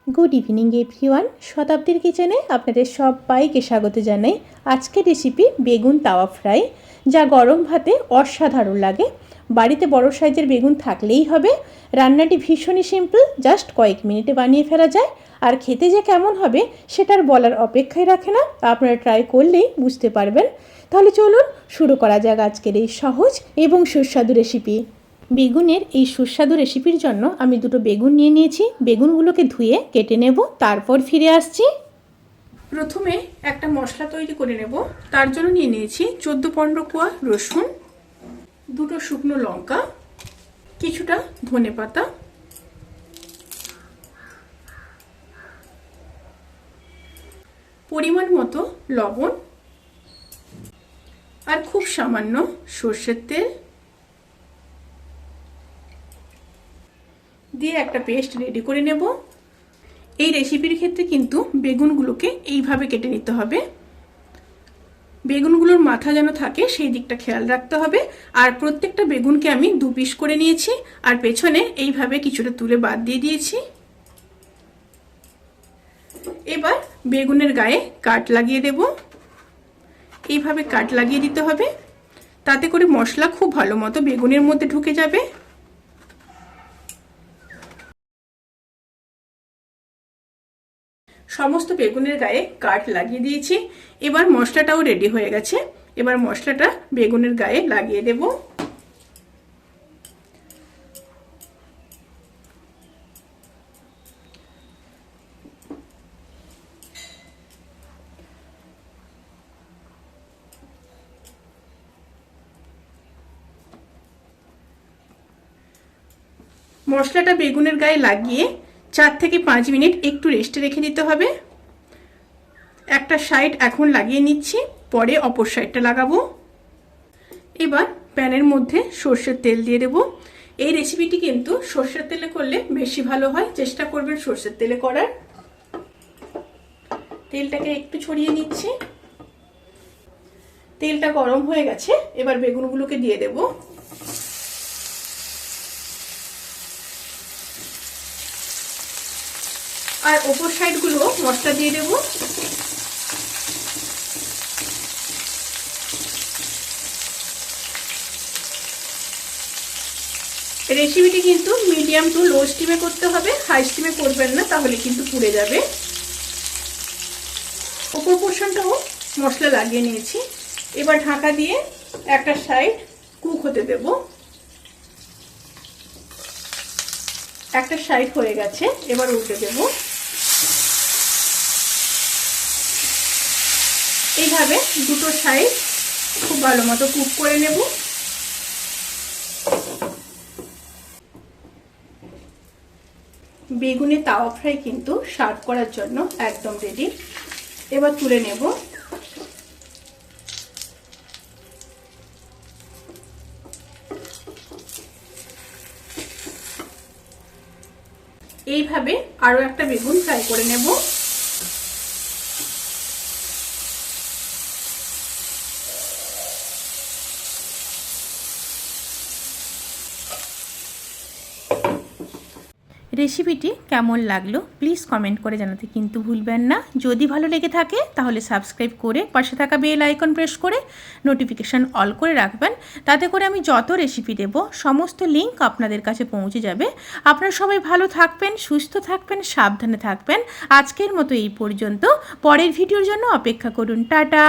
Good evening everyone, শতাব্দীর কিচেনে আপনাদের সবাইকে স্বাগত জানাই। আজকের রেসিপি বেগুন তাওয়া ফ্রাই, যা গরম ভাতে অসাধারণ লাগে। বাড়িতে বড় সাইজের বেগুন থাকলেই হবে। রান্নাটি ভীষণই সিম্পল, জাস্ট কয়েক মিনিটে বানিয়ে ফেলা যায়। আর খেতে যে কেমন হবে সেটার বলার অপেক্ষাই রাখে না, আপনারা ট্রাই করলেই বুঝতে পারবেন। তাহলে চলুন শুরু করা যাক আজকের এই সহজ এবং সুস্বাদু রেসিপি। বেগুনের এই সুস্বাদু রেসিপির জন্য আমি দুটো বেগুন নিয়ে নিয়েছি। বেগুনগুলোকে ধুয়ে কেটে নেব, তারপর ফিরে আসছি। প্রথমে একটা মশলা তৈরি করে নেব। তার জন্য নিয়ে নিয়েছি 14-15 কোয়া রসুন, দুটো শুকনো লঙ্কা, কিছুটা ধনেপাতা, পরিমাণ মতো লবণ আর খুব সামান্য সর্ষের তেল দিয়ে একটা পেস্ট রেডি করে নেব। এই রেসিপির ক্ষেত্রে কিন্তু বেগুনগুলোকে এইভাবে কেটে নিতে হবে। বেগুনগুলোর মাথা যেন থাকে সেই দিকটা খেয়াল রাখতে হবে। আর প্রত্যেকটা বেগুনকে আমি 2 পিস করে নিয়েছি, আর পেছনে এইভাবে কিছুটা তুলে বাদ দিয়ে দিয়েছি। এবার বেগুনের গায়ে কাট লাগিয়ে দেব। এইভাবে কাট লাগিয়ে দিতে হবে, তাতে করে মশলা খুব ভালো মতো বেগুনের মধ্যে ঢুকে যাবে। সমস্ত বেগুনের গায়ে কাট লাগিয়ে দিয়েছি। এবার মশলাটাও রেডি হয়ে গেছে। এবার মশলাটা বেগুনের গায়ে লাগিয়ে দেব। মশলাটা বেগুনের গায়ে লাগিয়ে 4 থেকে 5 মিনিট একটু রেস্টে রেখে দিতে হবে। একটা সাইড এখন লাগিয়ে নিচ্ছি, পরে অপর সাইডটা লাগাবো। এবার প্যানের মধ্যে সর্ষের তেল দিয়ে দেব। এই রেসিপিটি কিন্তু সর্ষের তেলে করলে বেশি ভালো হয়, চেষ্টা করবেন সর্ষের তেলে করার। তেলটাকে একটু ছড়িয়ে নিচ্ছি। তেলটা গরম হয়ে গেছে, এবার বেগুনগুলোকে দিয়ে দেব। আর ওপর সাইডগুলো মশলা দিয়ে দেব। রেসিপিটি কিন্তু মিডিয়াম টু লো স্টিমে করতে হবে, হাই স্টিমে করবেন না, তাহলে কিন্তু পুড়ে যাবে। ওপর পোর্শনটাও মশলা লাগিয়ে নিয়েছি। এবার ঢাকা দিয়ে একটা সাইড কুক হতে দেব। একটা সাইড হয়ে গেছে, এবার উল্টে দেব। এইভাবে দুটো সাইড খুব ভালো মতো কুক করে নেব। বেগুনের তাওয়া ফ্রাই কিন্তু সার্ভ করার জন্য একদম রেডি। এবার তুলে নেব। এইভাবে আরো একটা বেগুন ফ্রাই করে নেব। রেসিপিটি কেমন লাগলো প্লিজ কমেন্ট করে জানাতে কিন্তু ভুলবেন না। যদি ভালো লেগে থাকে তাহলে সাবস্ক্রাইব করে পাশে থাকা বেল আইকন প্রেস করে নোটিফিকেশান অল করে রাখবেন। তাতে করে আমি যত রেসিপি দেব সমস্ত লিঙ্ক আপনাদের কাছে পৌঁছে যাবে। আপনারা সবাই ভালো থাকবেন, সুস্থ থাকবেন, সাবধানে থাকবেন। আজকের মতো এই পর্যন্ত। পরের ভিডিওর জন্য অপেক্ষা করুন। টাটা।